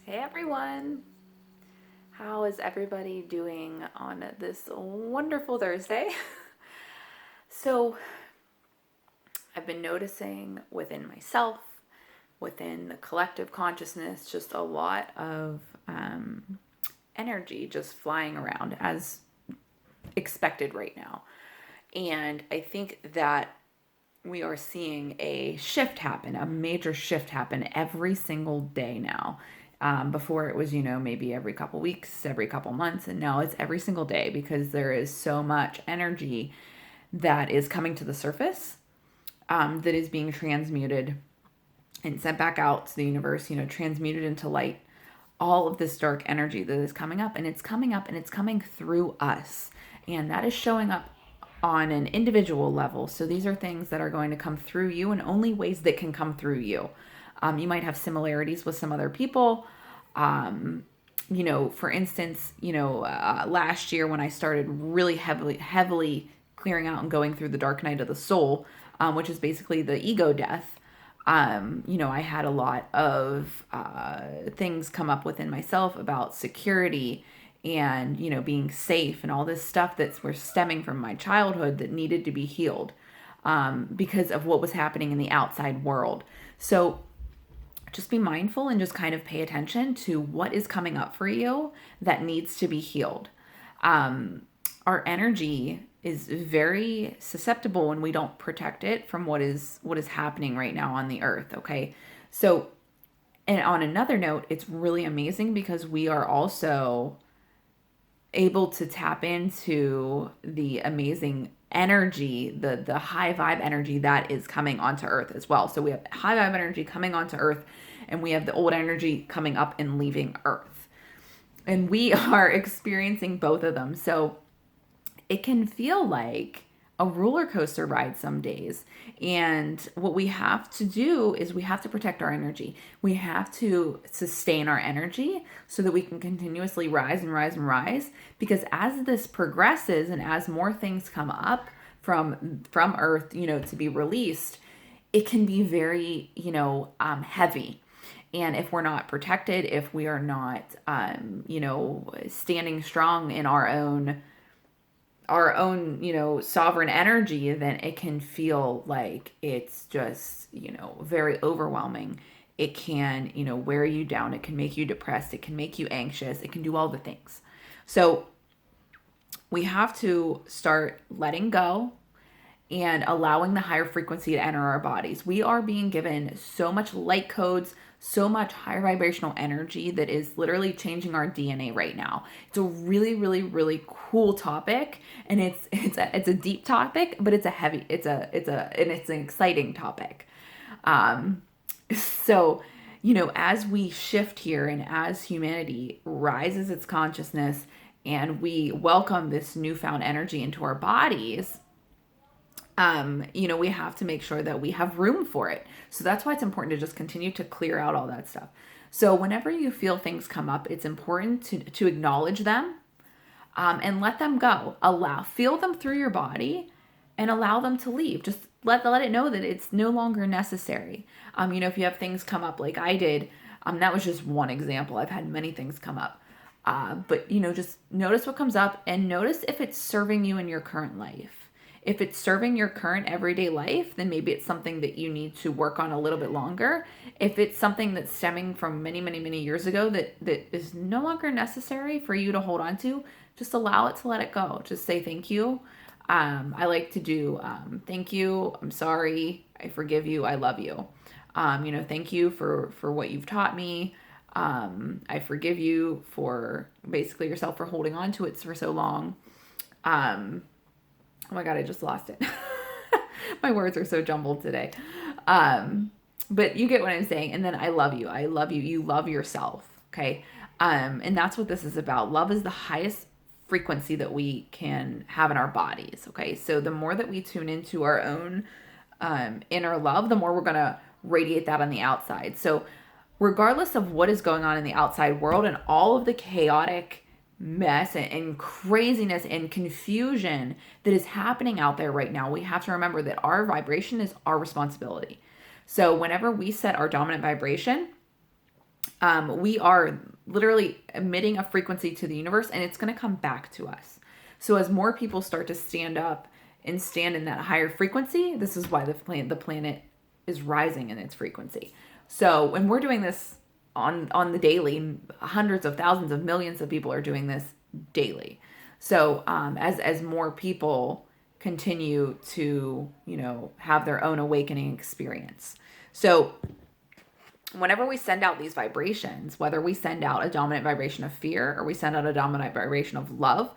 Hey everyone! How is everybody doing on this wonderful Thursday? So, I've been noticing within myself, within the collective consciousness, just a lot of energy just flying around as expected right now. And I think that we are seeing a shift happen, a major shift happen every single day now. Before it was, maybe every couple weeks, every couple months, and now it's every single day because there is so much energy that is coming to the surface, that is being transmuted and sent back out to the universe, transmuted into light. All of this dark energy that is coming up, and it's coming up and it's coming through us. And that is showing up on an individual level. So these are things that are going to come through you in only ways that can come through you. You might have similarities with some other people. For instance, last year when I started really heavily clearing out and going through the dark night of the soul, which is basically the ego death, I had a lot of things come up within myself about security and, being safe and all this stuff that's were stemming from my childhood that needed to be healed, because of what was happening in the outside world. So just be mindful and just kind of pay attention to what is coming up for you that needs to be healed. Our energy is very susceptible when we don't protect it from what is happening right now on the earth. Okay. So, and on another note, it's really amazing because we are also able to tap into the amazing energy, the high vibe energy that is coming onto earth as well. So we have high vibe energy coming onto earth, and we have the old energy coming up and leaving earth. And we are experiencing both of them. So it can feel like a roller coaster ride some days. And what we have to do is we have to protect our energy. We have to sustain our energy so that we can continuously rise and rise and rise. Because as this progresses and as more things come up from earth, to be released, it can be very, heavy. And if we're not protected, if we are not, standing strong in our own, sovereign energy, then it can feel like it's just, very overwhelming. It can, wear you down. It can make you depressed. It can make you anxious. It can do all the things. So we have to start letting go and allowing the higher frequency to enter our bodies. We are being given so much light codes, so much higher vibrational energy that is literally changing our DNA right now. It's a really, really, really cool topic, and it's a deep topic, but it's an exciting topic. So, as we shift here and as humanity rises its consciousness and we welcome this newfound energy into our bodies, we have to make sure that we have room for it. So that's why it's important to just continue to clear out all that stuff. So whenever you feel things come up, it's important to acknowledge them, and let them go. Feel them through your body and allow them to leave. Just let it know that it's no longer necessary. If you have things come up like I did, that was just one example. I've had many things come up. But just notice what comes up and notice if it's serving you in your current life. If it's serving your current everyday life, then maybe it's something that you need to work on a little bit longer. If it's something that's stemming from many, many, many years ago that is no longer necessary for you to hold on to, just allow it to let it go. Just say thank you. I like to do thank you, I'm sorry, I forgive you, I love you. Thank you for what you've taught me. I forgive you for basically yourself for holding on to it for so long. Oh my God, I just lost it. My words are so jumbled today. But you get what I'm saying. And then I love you. I love you. You love yourself. Okay. And that's what this is about. Love is the highest frequency that we can have in our bodies. Okay. So the more that we tune into our own inner love, the more we're going to radiate that on the outside. So regardless of what is going on in the outside world and all of the chaotic mess and craziness and confusion that is happening out there right now, we have to remember that our vibration is our responsibility. So whenever we set our dominant vibration, We are literally emitting a frequency to the universe, and it's going to come back to us. So as more people start to stand up and stand in that higher frequency, this is why the planet is rising in its frequency. So when we're doing this on the daily, hundreds of thousands of millions of people are doing this daily. So as more people continue to, have their own awakening experience. So whenever we send out these vibrations, whether we send out a dominant vibration of fear or we send out a dominant vibration of love,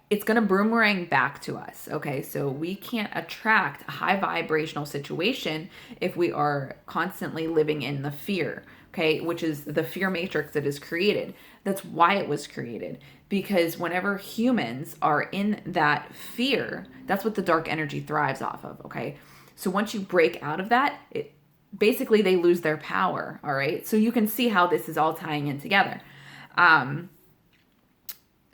it's going to boomerang back to us. Okay. So we can't attract a high vibrational situation if we are constantly living in the fear. Okay. Which is the fear matrix that is created. That's why it was created. Because whenever humans are in that fear, that's what the dark energy thrives off of. Okay. So once you break out of that, basically they lose their power. All right. So you can see how this is all tying in together.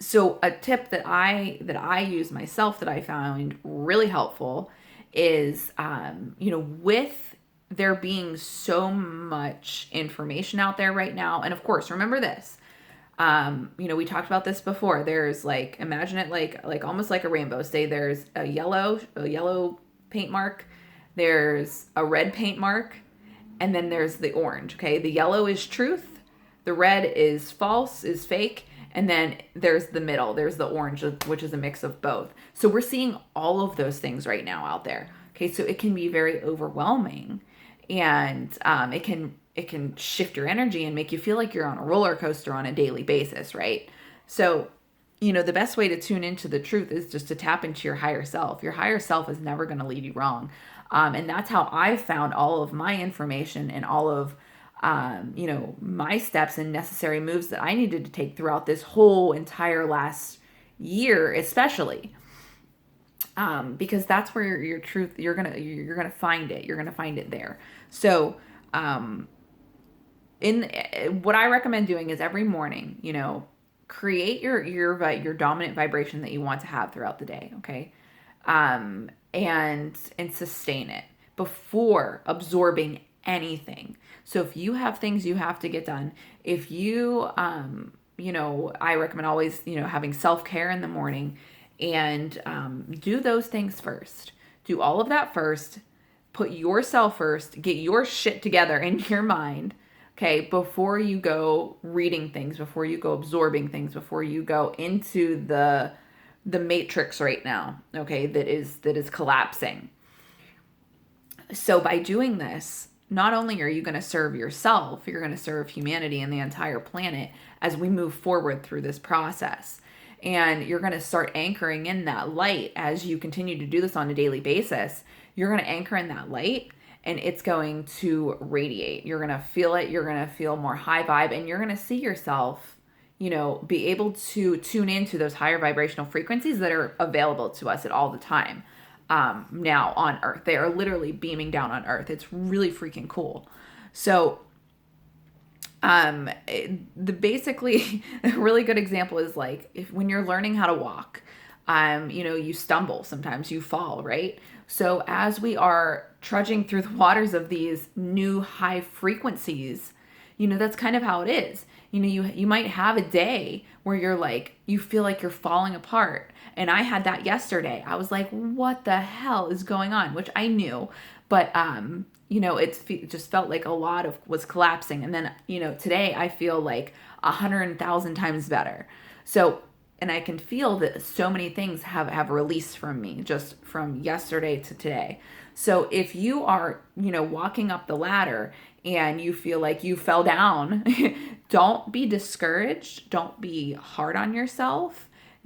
So a tip that I use myself that I found really helpful is, with there being so much information out there right now. And of course, remember this, we talked about this before. There's imagine it like almost like a rainbow. Say there's a yellow paint mark. There's a red paint mark. And then there's the orange. Okay. The yellow is truth. The red is false, is fake. And then there's the middle. There's the orange, which is a mix of both. So we're seeing all of those things right now out there. Okay, so it can be very overwhelming, and it can shift your energy and make you feel like you're on a roller coaster on a daily basis, right? So, the best way to tune into the truth is just to tap into your higher self. Your higher self is never going to lead you wrong, and that's how I've found all of my information and all of my steps and necessary moves that I needed to take throughout this whole entire last year, especially, because that's where your truth, you're gonna find it. You're gonna find it there. So, what I recommend doing is every morning, create your dominant vibration that you want to have throughout the day. Okay, and sustain it before absorbing anything. So if you have things you have to get done, if you, I recommend always, having self-care in the morning, and do those things first. Do all of that first. Put yourself first. Get your shit together in your mind, okay, before you go reading things, before you go absorbing things, before you go into the matrix right now, okay, that is collapsing. So by doing this, not only are you going to serve yourself, you're going to serve humanity and the entire planet as we move forward through this process. And you're going to start anchoring in that light as you continue to do this on a daily basis. You're going to anchor in that light, and it's going to radiate. You're going to feel it. You're going to feel more high vibe, and you're going to see yourself, be able to tune into those higher vibrational frequencies that are available to us at all the time. Now on Earth. They are literally beaming down on Earth. It's really freaking cool. So, basically a really good example is when you're learning how to walk, you stumble, sometimes you fall, right? So as we are trudging through the waters of these new high frequencies, that's kind of how it is. You might have a day where you feel like you're falling apart. And I had that yesterday. I was like, what the hell is going on? Which I knew, but, it just felt like a lot was collapsing. And then, today I feel like 100,000 times better. So, and I can feel that so many things have released from me just from yesterday to today. So if you are, walking up the ladder and you feel like you fell down, don't be discouraged. Don't be hard on yourself.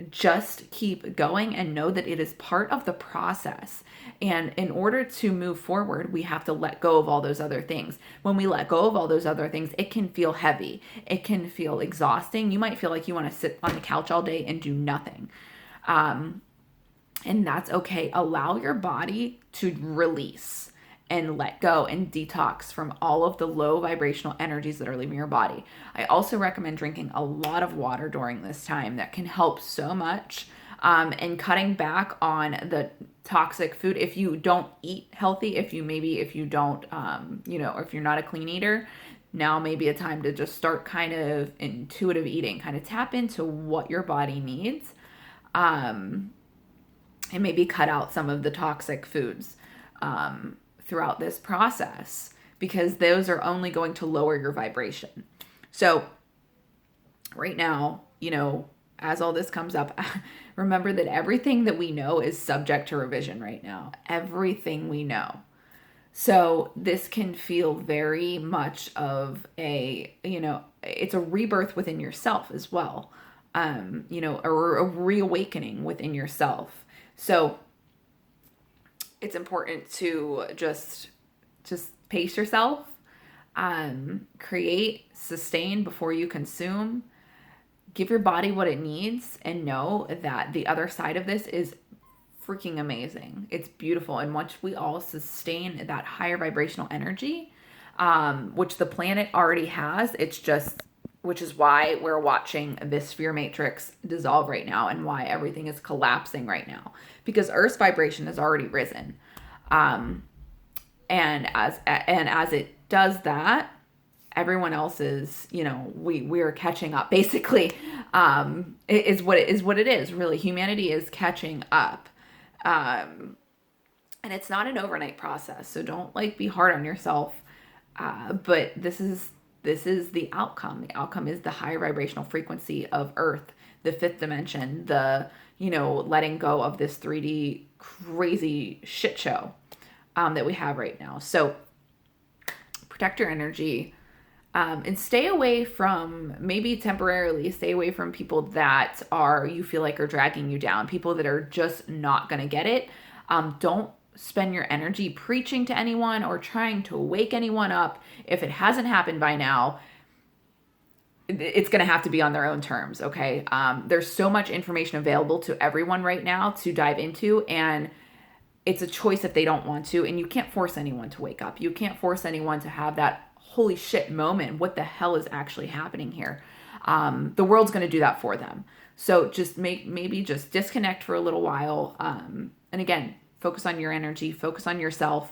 Just keep going and know that it is part of the process. And in order to move forward, we have to let go of all those other things. When we let go of all those other things, it can feel heavy. It can feel exhausting. You might feel like you want to sit on the couch all day and do nothing. And that's okay. Allow your body to release and let go and detox from all of the low vibrational energies that are leaving your body. I also recommend drinking a lot of water during this time. That can help so much. And cutting back on the toxic food. If you don't eat healthy, if you don't, or if you're not a clean eater, now may be a time to just start kind of intuitive eating, kind of tap into what your body needs, and maybe cut out some of the toxic foods throughout this process, because those are only going to lower your vibration. So right now, as all this comes up, remember that everything that we know is subject to revision right now. Everything we know. So this can feel very much of it's a rebirth within yourself as well. Or a reawakening within yourself. So it's important to just pace yourself, create, sustain before you consume, give your body what it needs, and know that the other side of this is freaking amazing. It's beautiful. And once we all sustain that higher vibrational energy, which the planet already has, which is why we're watching this sphere matrix dissolve right now, and why everything is collapsing right now, because Earth's vibration has already risen. And as it does that, everyone else is, we're catching up, basically. It is what it is. Really, humanity is catching up. And it's not an overnight process, so don't be hard on yourself. But this is the outcome. The outcome is the higher vibrational frequency of Earth, the fifth dimension, the, letting go of this 3D crazy shit show that we have right now. So protect your energy, and stay away from, maybe temporarily, stay away from people that you feel like are dragging you down, people that are just not going to get it. Don't spend your energy preaching to anyone or trying to wake anyone up. If it hasn't happened by now, it's going to have to be on their own terms. Okay. There's so much information available to everyone right now to dive into, and it's a choice if they don't want to, and you can't force anyone to wake up. You can't force anyone to have that holy shit moment. What the hell is actually happening here? The world's going to do that for them. So just maybe just disconnect for a little while. And again, focus on your energy, focus on yourself,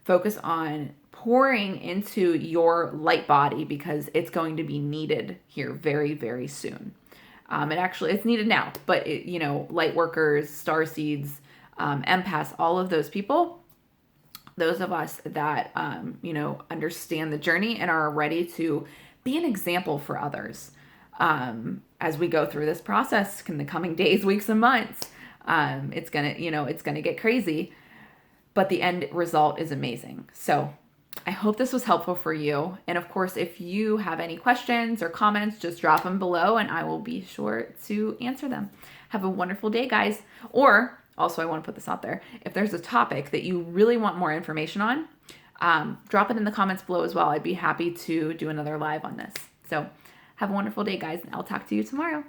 focus on pouring into your light body, because it's going to be needed here very, very soon. It's needed now, but light workers, starseeds, empaths, all of those people, those of us that, understand the journey and are ready to be an example for others, as we go through this process in the coming days, weeks, and months. It's gonna get crazy, but the end result is amazing. So I hope this was helpful for you. And of course, if you have any questions or comments, just drop them below and I will be sure to answer them. Have a wonderful day, guys. Or also, I want to put this out there. If there's a topic that you really want more information on, drop it in the comments below as well. I'd be happy to do another live on this. So have a wonderful day, guys, and I'll talk to you tomorrow.